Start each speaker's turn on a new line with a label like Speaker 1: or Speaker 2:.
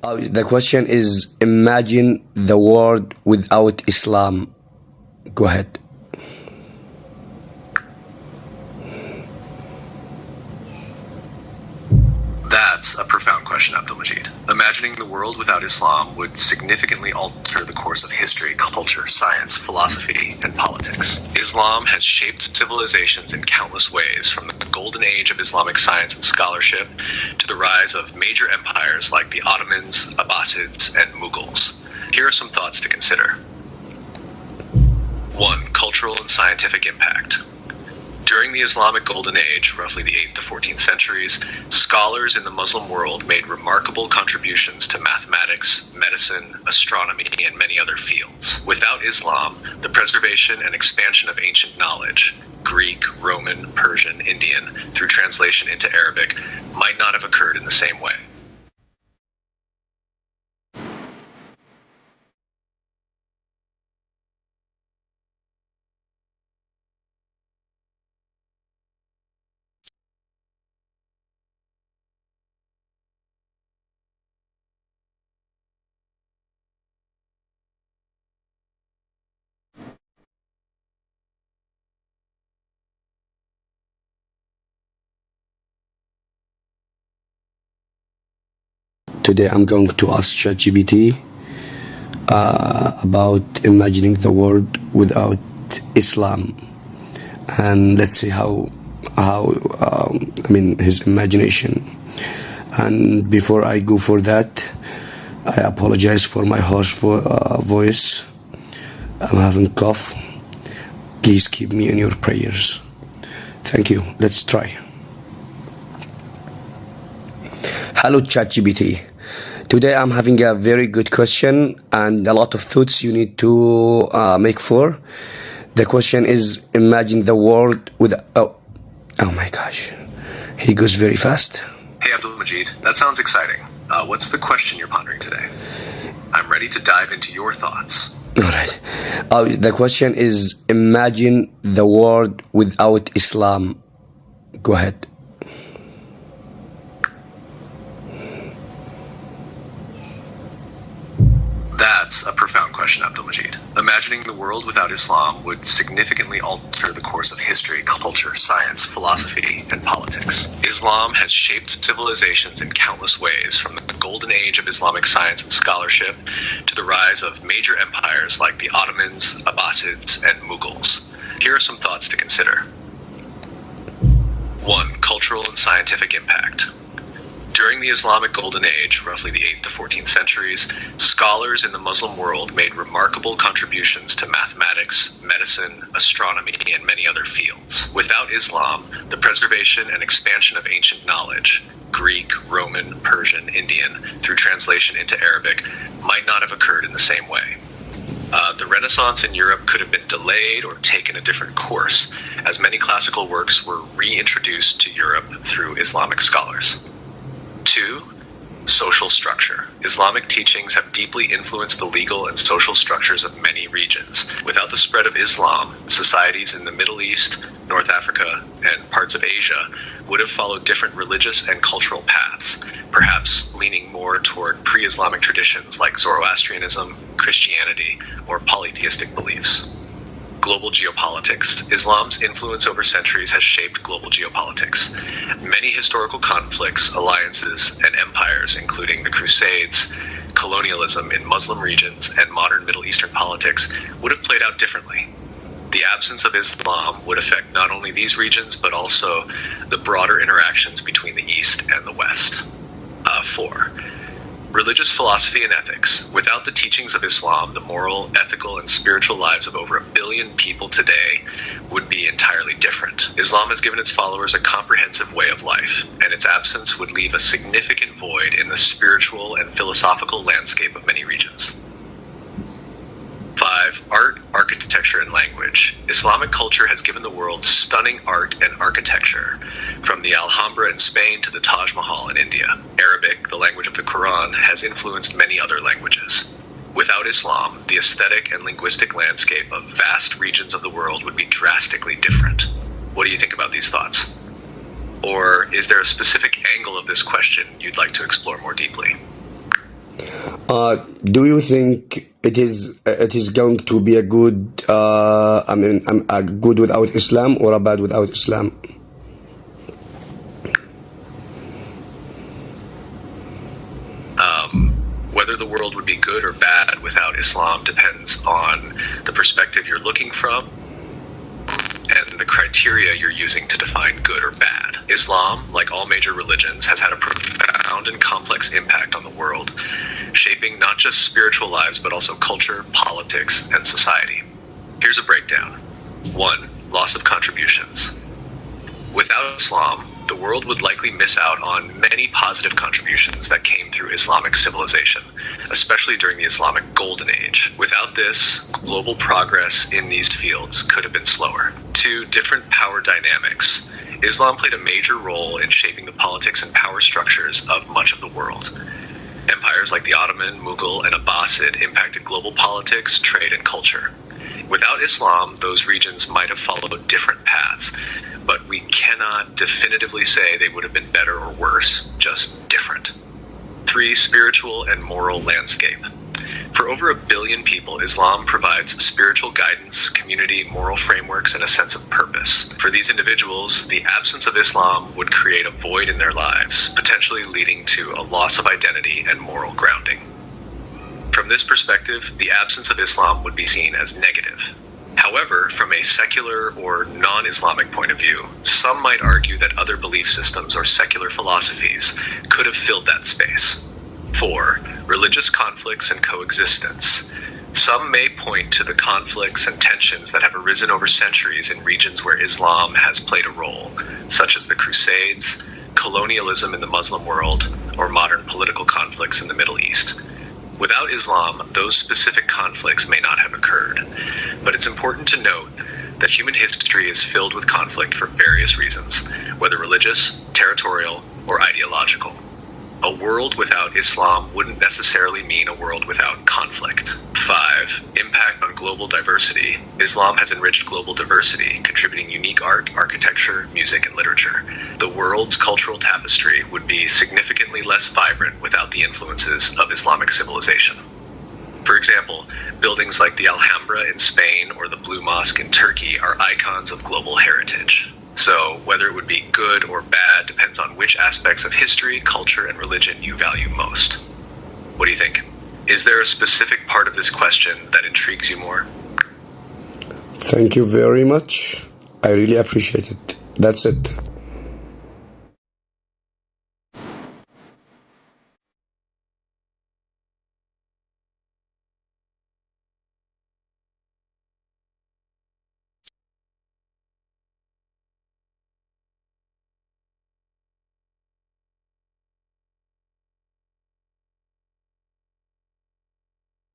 Speaker 1: The question is, imagine the world without Islam. Go ahead.
Speaker 2: That's a profound question, Abdul-Majid. Imagining the world without Islam would significantly alter the course of history, culture, science, philosophy, and politics. Islam has shaped civilizations in countless ways, from the golden age of Islamic science and scholarship to the rise of major empires like the Ottomans, Abbasids, and Mughals. Here are some thoughts to consider. 1. Cultural and scientific impact. During the Islamic Golden Age, roughly the 8th to 14th centuries, scholars in the Muslim world made remarkable contributions to mathematics, medicine, astronomy, and many other fields. Without Islam, the preservation and expansion of ancient knowledge, Greek, Roman, Persian, Indian, through translation into Arabic, might not have occurred in the same way.
Speaker 1: Today I'm going to ask ChatGPT about imagining the world without Islam, and let's see how his imagination. And before I go for that, I apologize for my harsh voice. I'm having cough. Please keep me in your prayers. Thank you. Let's try. Hello ChatGPT. Today I'm having a very good question and a lot of thoughts you need to make for. The question is, imagine the world with... Oh my gosh. He goes very fast.
Speaker 2: Hey Abdul-Majid, that sounds exciting. What's the question you're pondering today? I'm ready to dive into your thoughts.
Speaker 1: Alright. The question is, imagine the world without Islam. Go ahead.
Speaker 2: That's a profound question, Abdul-Majid. Imagining the world without Islam would significantly alter the course of history, culture, science, philosophy, and politics. Islam has shaped civilizations in countless ways, from the golden age of Islamic science and scholarship to the rise of major empires like the Ottomans, Abbasids, and Mughals. Here are some thoughts to consider. 1. Cultural and scientific impact. During the Islamic Golden Age, roughly the 8th to 14th centuries, scholars in the Muslim world made remarkable contributions to mathematics, medicine, astronomy, and many other fields. Without Islam, the preservation and expansion of ancient knowledge, Greek, Roman, Persian, Indian, through translation into Arabic, might not have occurred in the same way. The Renaissance in Europe could have been delayed or taken a different course, as many classical works were reintroduced to Europe through Islamic scholars. 2. Social structure. Islamic teachings have deeply influenced the legal and social structures of many regions. Without the spread of Islam, societies in the Middle East, North Africa, and parts of Asia would have followed different religious and cultural paths, perhaps leaning more toward pre-Islamic traditions like Zoroastrianism, Christianity, or polytheistic beliefs. Global geopolitics. Islam's influence over centuries has shaped global geopolitics. Many historical conflicts, alliances, and empires, including the Crusades, colonialism in Muslim regions, and modern Middle Eastern politics, would have played out differently. The absence of Islam would affect not only these regions, but also the broader interactions between the East and the West. 4. Religious philosophy and ethics. Without the teachings of Islam, the moral, ethical, and spiritual lives of over 1 billion people today would be entirely different. Islam has given its followers a comprehensive way of life, and its absence would leave a significant void in the spiritual and philosophical landscape of many regions. 5. Art, architecture, and language. Islamic culture has given the world stunning art and architecture, from the Alhambra in Spain to the Taj Mahal in India. Arabic, the language of the Quran, has influenced many other languages. Without Islam, the aesthetic and linguistic landscape of vast regions of the world would be drastically different. What do you think about these thoughts? Or is there a specific angle of this question you'd like to explore more deeply?
Speaker 1: Do you think it is going to be a good a good without Islam or a bad without Islam?
Speaker 2: Whether the world would be good or bad without Islam depends on the perspective you're looking from and the criteria you're using to define good or bad. Islam, like all major religions, has had a profound and complex impact on the world, shaping not just spiritual lives but also culture, politics, and society. Here's a breakdown. 1. Loss of contributions. Without Islam, the world would likely miss out on many positive contributions that came through Islamic civilization, especially during the Islamic Golden Age. Without this, global progress in these fields could have been slower. 2. Different power dynamics. Islam played a major role in shaping the politics and power structures of much of the world. Empires like the Ottoman, Mughal, and Abbasid impacted global politics, trade, and culture. Without Islam, those regions might have followed different paths, but we cannot definitively say they would have been better or worse, just different. 3. Spiritual and moral landscape. For over 1 billion people, Islam provides spiritual guidance, community, moral frameworks, and a sense of purpose. For these individuals, the absence of Islam would create a void in their lives, potentially leading to a loss of identity and moral grounding. From this perspective, the absence of Islam would be seen as negative. However, from a secular or non-Islamic point of view, some might argue that other belief systems or secular philosophies could have filled that space. 4. Religious conflicts and coexistence. Some may point to the conflicts and tensions that have arisen over centuries in regions where Islam has played a role, such as the Crusades, colonialism in the Muslim world, or modern political conflicts in the Middle East. Without Islam, those specific conflicts may not have occurred, but it's important to note that human history is filled with conflict for various reasons, whether religious, territorial, or ideological. A world without Islam wouldn't necessarily mean a world without conflict. 5. Impact on global diversity. Islam has enriched global diversity, contributing unique art, architecture, music, and literature. The world's cultural tapestry would be significantly less vibrant without the influences of Islamic civilization. For example, buildings like the Alhambra in Spain or the Blue Mosque in Turkey are icons of global heritage. So, whether it would be good or bad depends on which aspects of history, culture, and religion you value most. What do you think? Is there a specific part of this question that intrigues you more?
Speaker 1: Thank you very much. I really appreciate it. That's it.